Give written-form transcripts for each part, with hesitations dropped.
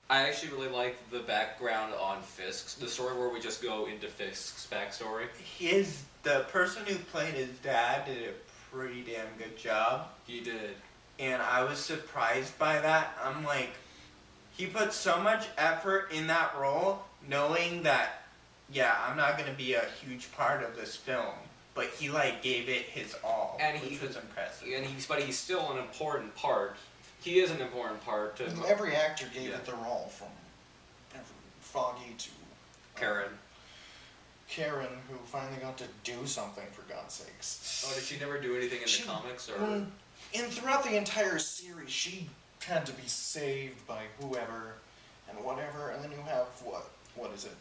I actually really like the background on Fisk's, the story where we just go into Fisk's backstory. The person who played his dad did a pretty damn good job. He did. And I was surprised by that. I'm like, he put so much effort in that role, knowing that, yeah, I'm not going to be a huge part of this film. But he, like, gave it his all, And which was impressive. But he's still an important part. He is an important part to... Every actor gave it their all, from Foggy to... Karen. Karen, who finally got to do something, for God's sakes. Oh, did she never do anything in the comics? Or? And throughout the entire series, she had to be saved by whoever and whatever, and then you have, what is it?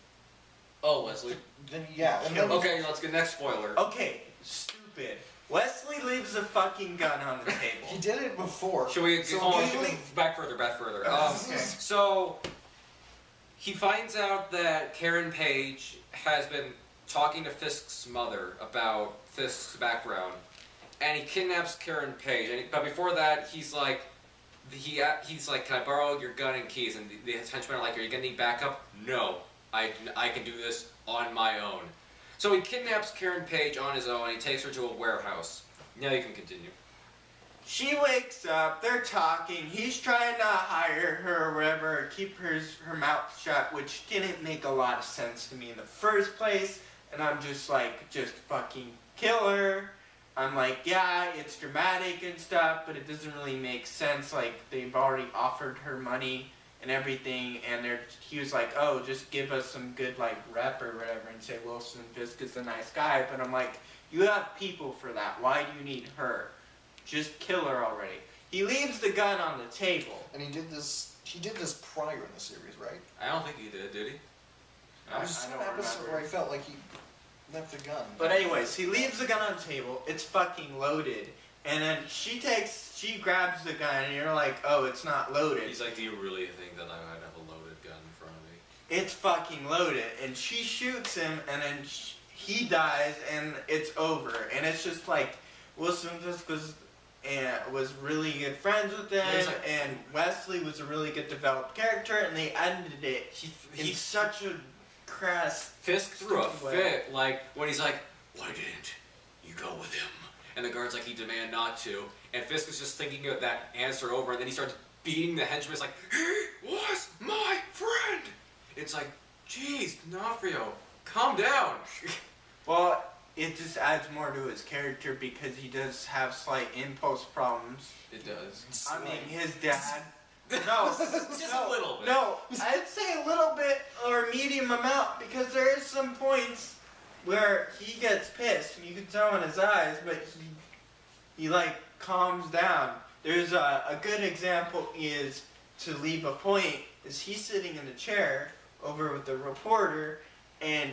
Oh, Wesley. Then, yeah. And then, okay, let's get next spoiler. Okay, stupid. Wesley leaves a fucking gun on the table. He did it before. Should we back further? Okay. So he finds out that Karen Page has been talking to Fisk's mother about Fisk's background, and he kidnaps Karen Page. But before that, he's like, "Can I borrow your gun and keys?" And the henchmen are like, "Are you gonna need backup?" No, I can do this on my own. So he kidnaps Karen Page on his own, and he takes her to a warehouse. Now you can continue. She wakes up, they're talking, he's trying to hire her or whatever, keep her mouth shut, which didn't make a lot of sense to me in the first place, and I'm just like, just fucking kill her. I'm like, yeah, it's dramatic and stuff, but it doesn't really make sense, like, they've already offered her money and everything, and he was like, oh, just give us some good, like, rep or whatever, and say Wilson Fisk is a nice guy, but I'm like, you have people for that, why do you need her? Just kill her already. He leaves the gun on the table. And he did this prior in the series, right? I don't think he did he? There was some episode where I felt like he left the gun. But anyways, he leaves the gun on the table, it's fucking loaded, and then she grabs the gun, and you're like, oh, it's not loaded. He's like, do you really think that I might have a loaded gun in front of me? It's fucking loaded, and she shoots him, and then he dies, and it's over, and it's just like, Wilson Fisk was really good friends with them, and Wesley was a really good developed character, and they ended it. He's such a crass... Fisk threw a fit, like, when he's like, why didn't you go with him? And the guard's like, he demand not to. And Fisk is just thinking of that answer over, and then he starts beating the henchman. It's like, he was my friend! It's like, geez, D'Onofrio, calm down. Well, it just adds more to his character because he does have slight impulse problems. It does. I mean, his dad... No, just a little bit. No, I'd say a little bit or a medium amount because there is some points where he gets pissed and you can tell in his eyes, but he like calms down. There's a good example is to leave a point is he's sitting in a chair over with the reporter and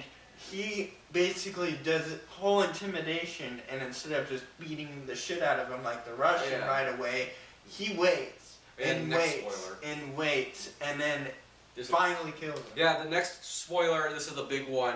he basically does whole intimidation and instead of just beating the shit out of him like the Russian right away, he waits. And waits, and then finally kills him. Yeah, the next spoiler, this is the big one,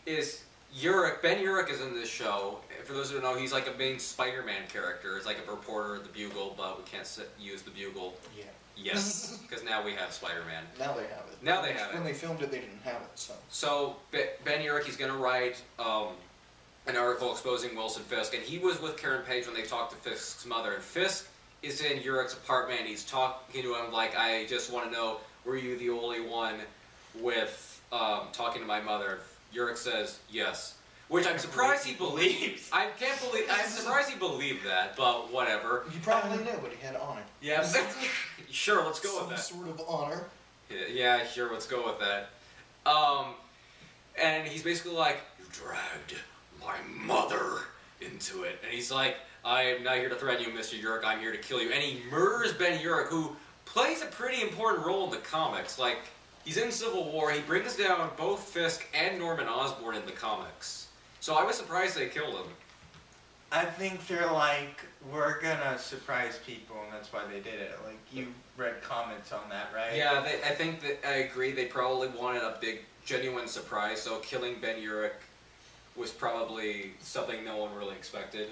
is Urich. Ben Urich is in this show. For those who don't know, he's like a main Spider-Man character. It's like a reporter at the Bugle, but we can't use the Bugle. Yeah. Yes, because now we have Spider-Man. Now they have it. Now they have it. When they filmed it, they didn't have it, so. So, Ben Urich, he's going to write an article exposing Wilson Fisk, and he was with Karen Page when they talked to Fisk's mother, and Fisk is in Urich's apartment, and he's talking to him like, I just want to know, were you the only one with talking to my mother? Urich says, yes. Which I'm surprised he believes. I'm surprised he believed that, but whatever. He probably knew, but he had honor. Yeah, sure, let's go with that. Some sort of honor. Yeah, sure, let's go with that. And he's basically like, you dragged my mother into it. And he's like, I am not here to threaten you, Mr. Urich, I'm here to kill you. And he murders Ben Urich, who plays a pretty important role in the comics. Like, he's in Civil War, he brings down both Fisk and Norman Osborn in the comics. So I was surprised they killed him. I think they're like, we're gonna surprise people, and that's why they did it. Like, you read comments on that, right? Yeah, I think that I agree. They probably wanted a big, genuine surprise, so killing Ben Urich was probably something no one really expected.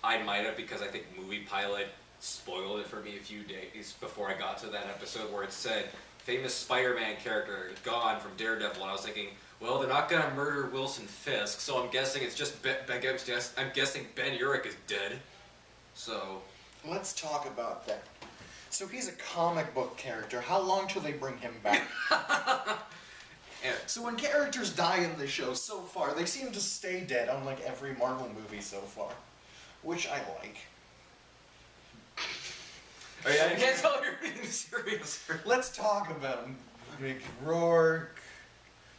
I might have, because I think Movie Pilot spoiled it for me a few days before I got to that episode where it said famous Spider-Man character gone from Daredevil, and I was thinking, well, they're not gonna murder Wilson Fisk, so I'm guessing it's just I'm guessing Ben Urich is dead. So Let's talk about that. So he's a comic book character. How long till they bring him back? and, So when characters die in the show so far, they seem to stay dead, unlike every Marvel movie so far, which I like. oh yeah, I can't tell if you're being serious. Let's talk about him. Mick Rourke,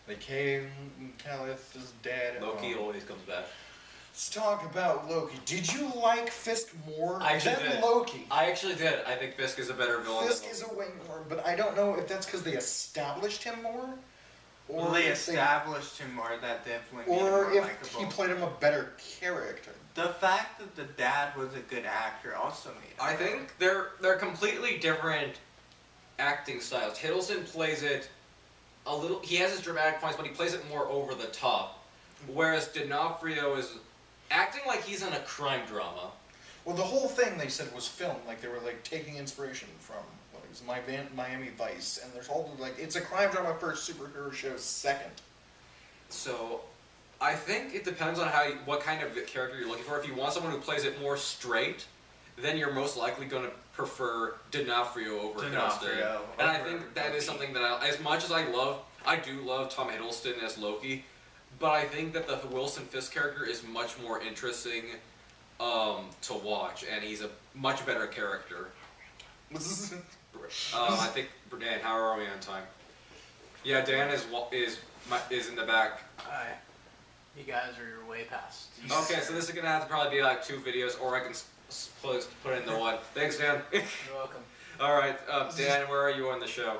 McCain, Calith is dead. Loki always comes back. Let's talk about Loki. Did you like Fisk more I actually than did. Loki? I actually did. I think Fisk is a better villain. Fisk than is a way more, but I don't know if that's because they established him more, or Well, they if established him more, that definitely made him or more if likable. he played him a better character. The fact that the dad was a good actor also made him I think they're completely different acting styles. Hiddleston plays it a little. He has his dramatic points, but he plays it more over the top. Whereas D'Onofrio is acting like he's in a crime drama. Well, the whole thing they said was filmed, like they were like taking inspiration from what is Miami Vice, and there's all like it's a crime drama first, superhero show second. So, I think it depends on what kind of character you're looking for. If you want someone who plays it more straight, then you're most likely going to prefer D'Onofrio over Hiddleston. D'Onofrio And I over think that Loki. is something that as much as I do love Tom Hiddleston as Loki, but I think that the Wilson Fisk character is much more interesting to watch, and he's a much better character. I think Dan, how are we on time? Yeah, Dan is in the back. Alright. You guys are way past. Okay, so this is gonna have to probably be like 2 videos, or I can put it into one. Thanks, Dan. You're welcome. All right, Dan, where are you on the show?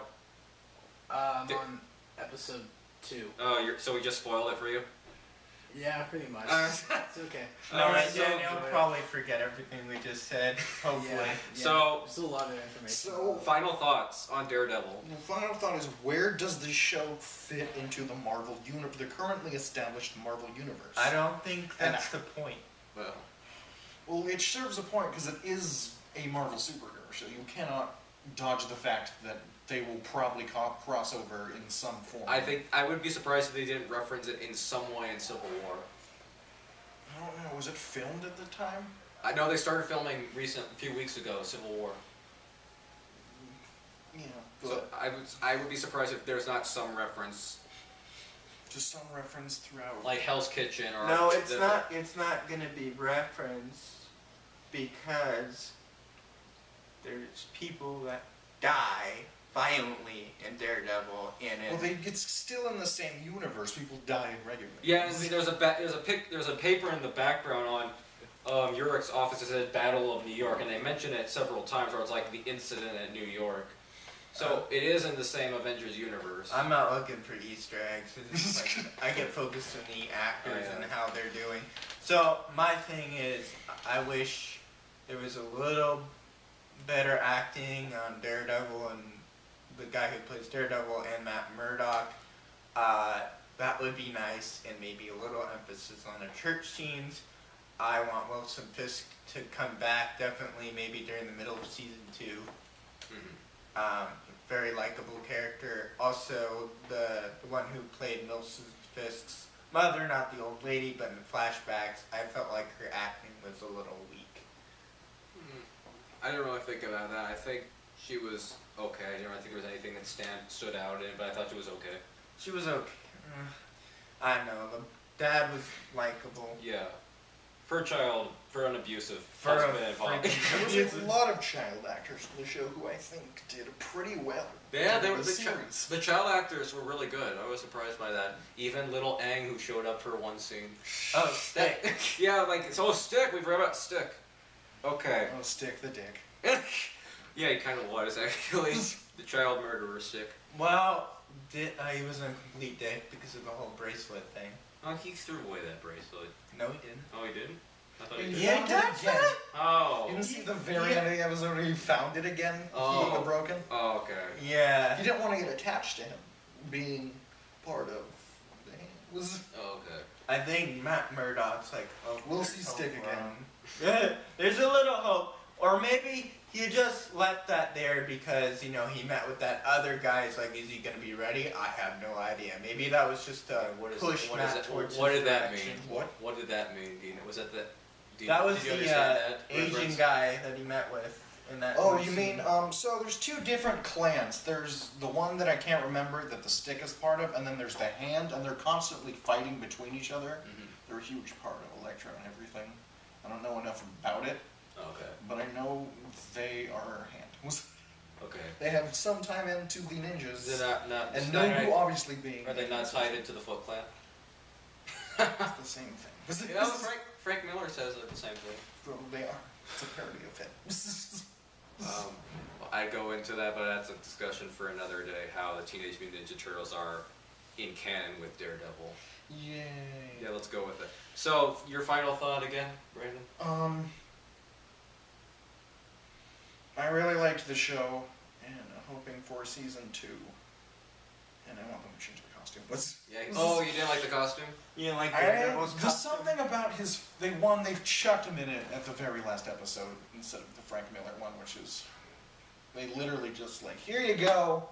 I'm on episode 2. Oh, so we just spoiled it for you. Yeah, pretty much. Alright. It's okay. Alright, so Daniel will enjoy it. probably forget everything we just said, hopefully. Yeah, So- there's a lot of information. So- Final thoughts on Daredevil. The final thought is, where does this show fit into the Marvel universe, the currently established Marvel universe? I don't think that's the point. Well, Well, it serves a point because it is a Marvel superhero show. You cannot dodge the fact that they will probably cross over in some form. I think I would be surprised if they didn't reference it in some way in Civil War. I don't know. Was it filmed at the time? I know they started filming a few weeks ago, Civil War. Yeah, So but I would be surprised if there's not some reference, just some reference throughout. like Hell's Kitchen or No, it's not. It's not gonna be referenced because there's people that die violently in Daredevil, and it's still in the same universe. People die regularly. Yeah, and see, there's a paper in the background on Urich's office that said Battle of New York, and they mention it several times, where it's like the incident at New York. So it is in the same Avengers universe. I'm not looking for Easter eggs. It's just like, I get focused on the actors Oh, yeah. and how they're doing. So my thing is, I wish there was a little better acting on Daredevil and the guy who plays Daredevil and Matt Murdock. That would be nice, and maybe a little emphasis on the church scenes. I want Wilson Fisk to come back, definitely maybe during the middle of season 2. Mhm. Very likable character. Also, the one who played Wilson Fisk's mother, not the old lady, but in the flashbacks, I felt like her acting was a little weak. I didn't really think about that. I think she was okay. I didn't really think there was anything that stood out in it, but I thought she was okay. She was okay. I don't know. The dad was likable. Yeah. For an abusive For a husband and father. freaking- There was a lot of child actors in the show who I think did pretty well. Yeah, in they were the the series. the child actors were really good. I was surprised by that. Even little Aang, who showed up for one scene. Oh, Stick. Yeah, like Stick. We forgot about Stick. Okay. Oh, Stick the dick. Yeah, he kind of was actually the child murderer Stick. Well, he was a complete dick because of the whole bracelet thing. Oh, he threw away that bracelet. No, he didn't. Oh, he didn't. I thought he He did. Yeah, found it that's again. that? Oh. You didn't see the very end of the episode where he found it again? Oh. The broken? Oh, okay. Yeah. He didn't want to get attached to him being part of the was Oh, okay. I think Matt Murdock's like, oh, We'll there's see hope Stick for again. him. There's a little hope. Or maybe he just left that there because, you know, he met with that other guy. It's like, is he going to be ready? I have no idea. Maybe that was just a push Matt towards what his did that direction. mean? What did that mean, Dina? Was that the... That was did you the understand that Asian reference? guy that he met with in that Oh, scene. you mean, so there's two different clans. There's the one that I can't remember that the stick is part of, and then there's the hand, and they're constantly fighting between each other. Mhm. They're a huge part of Electra and everything. I don't know enough about it, Okay. but I know they are hand. Okay. They have some time into the ninjas. They're not and it's Nobu not- obviously being... Are they not tied into the Foot Clan? It's the same thing. You know, Frank Miller says the same thing. Well, they are. It's a parody of it. I'd go into that, but that's a discussion for another day, how the Teenage Mutant Ninja Turtles are in canon with Daredevil. Yay. Yeah, let's go with it. So, your final thought again, Brandon? I really liked the show, and I'm hoping for season 2. And I want them to change the costume. Yeah. Oh, you didn't like the costume? You didn't like There's Daredevil's costume? something about his... They chucked him in it at the very last episode instead of the Frank Miller one, which is... They literally just like, here you go.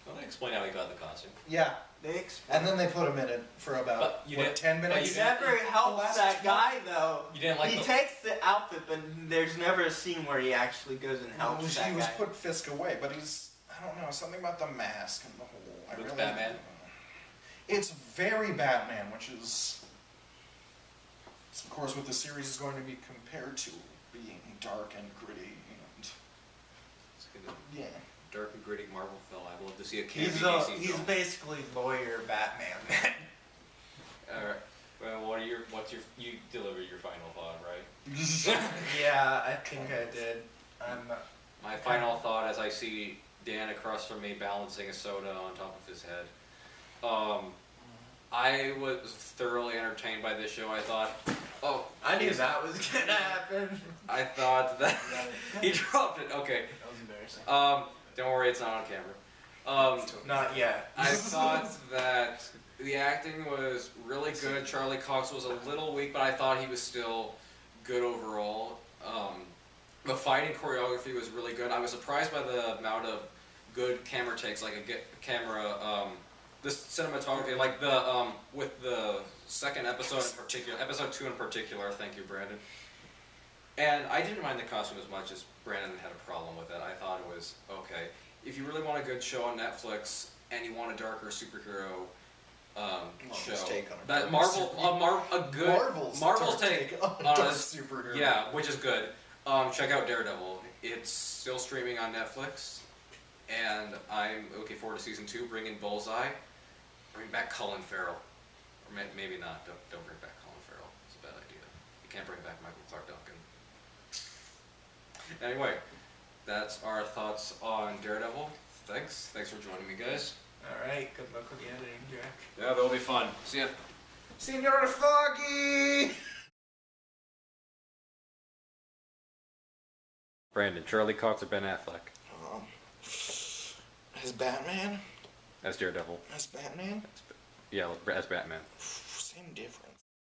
Well, explain how he got the costume. Yeah. They And then they put him in it for about, But you didn't- 10 but minutes? He never helps last that guy though. You didn't like He the... takes the outfit, but there's never a scene where he actually goes and helps that He was guy. put Fisk away, but he's... I don't know, something about the mask and the whole... I With really Batman? It's very Batman, which is... It's of course what the series is going to be compared to, being dark and gritty and... It's gonna be Yeah. dark and gritty Marvel film. I'd love to see a He's campy DC he's film. basically lawyer Batman. Alright. Well, you deliver your final thought, right? Yeah, I think I did. My final thought as I see Dan across from me balancing a soda on top of his head. I was thoroughly entertained by this show. I thought, I knew that was gonna happen. I thought that he dropped it. Okay. That was embarrassing. Don't worry, it's not on camera. Not yet. I thought that the acting was really good. Charlie Cox was a little weak, but I thought he was still good overall. The fighting choreography was really good. I was surprised by the amount of good camera takes, like the cinematography, like with the second episode in particular, episode 2 in particular. Thank you, Brandon. And I didn't mind the costume as much as Brandon had a problem with it. I thought it was okay. If you really want a good show on Netflix and you want a darker superhero show, take on a that dark Marvel's dark take on a on dark a superhero. yeah, which is good. Check out Daredevil. It's still streaming on Netflix, and I'm looking forward to season 2. Bring in Bullseye. Bring back Colin Farrell, or maybe not. Don't bring back Colin Farrell. It's a bad idea. You can't bring back Michael Clark Duncan. Anyway, that's our thoughts on Daredevil. Thanks for joining me, guys. Alright, good luck with the editing, Jack. Yeah, that'll be fun. See ya. Senor Foggy! Brandon, Charlie Cox or Ben Affleck As Batman? as Daredevil. As Batman? Yeah, as Batman. Same difference.